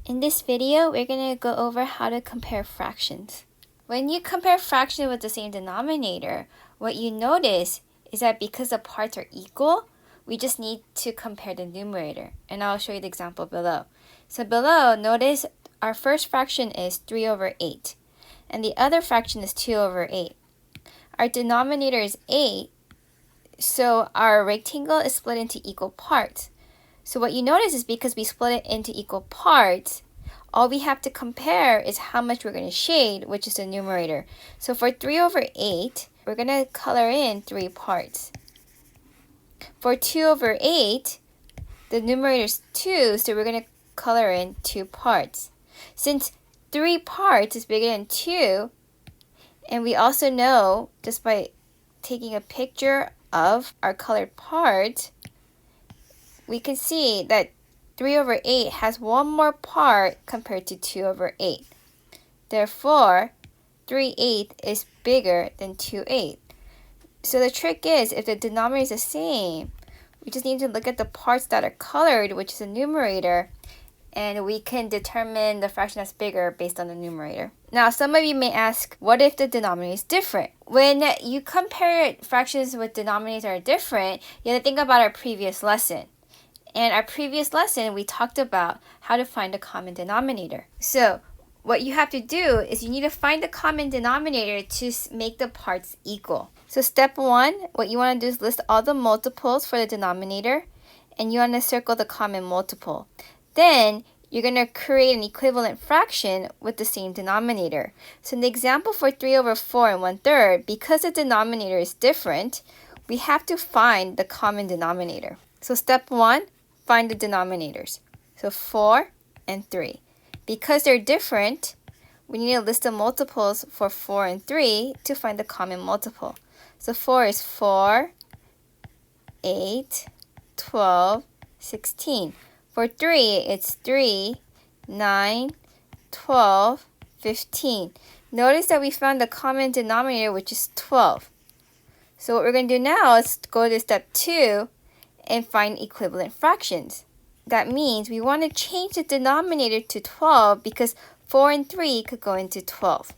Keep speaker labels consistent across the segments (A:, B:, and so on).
A: In this video, we're going to go over how to compare fractions. When you compare fractions with the same denominator, what you notice is that because the parts are equal, we just need to compare the numerator. And I'll show you the example below. So below, notice our first fraction is 3 over 8. And the other fraction is 2 over 8. Our denominator is 8, so our rectangle is split into equal parts. So what you notice is because we split it into equal parts, all we have to compare is how much we're going to shade, which is the numerator. So for 3 over 8, we're going to color in 3 parts. For 2 over 8, the numerator is 2, so we're going to color in 2 parts. Since 3 parts is bigger than 2, and we also know just by taking a picture of our colored part, we can see that 3 over 8 has one more part compared to 2 over 8. Therefore, 3/8 is bigger than 2/8. So the trick is, if the denominator is the same, we just need to look at the parts that are colored, which is the numerator, and we can determine the fraction that's bigger based on the numerator. Now, some of you may ask, what if the denominator is different? When you compare fractions with denominators that are different, you have to think about our previous lesson. In our previous lesson, we talked about how to find a common denominator. So what you have to do is you need to find the common denominator to make the parts equal. So step 1, what you want to do is list all the multiples for the denominator, and you want to circle the common multiple. Then you're going to create an equivalent fraction with the same denominator. So in the example for 3 over 4 and 1/3, because the denominator is different, we have to find the common denominator. So step 1, find the denominators. So 4 and 3. Because they're different, we need to list the multiples for 4 and 3 to find the common multiple. So 4 is 4, 8, 12, 16. For 3, it's 3, 9, 12, 15. Notice that we found the common denominator, which is 12. So what we're going to do now is go to step 2 and find equivalent fractions. That means we want to change the denominator to 12 because 4 and 3 could go into 12.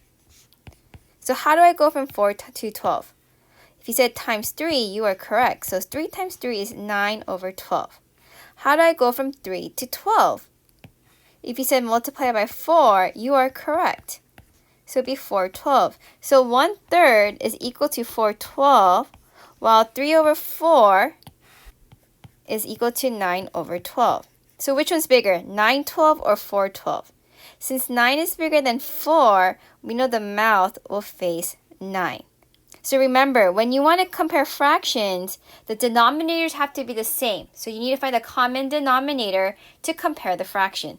A: So how do I go from 4 to 12? If you said times 3, you are correct. So 3 times 3 is 9 over 12. How do I go from 3 to 12? If you said multiply by 4, you are correct. So it'd be 4/12. So 1/3 is equal to 4/12, while 3 over 4 is equal to 9 over 12. So which one's bigger, 9/12 or 4/12? Since 9 is bigger than 4, we know the mouth will face 9. So remember, when you want to compare fractions, the denominators have to be the same. So you need to find a common denominator to compare the fraction.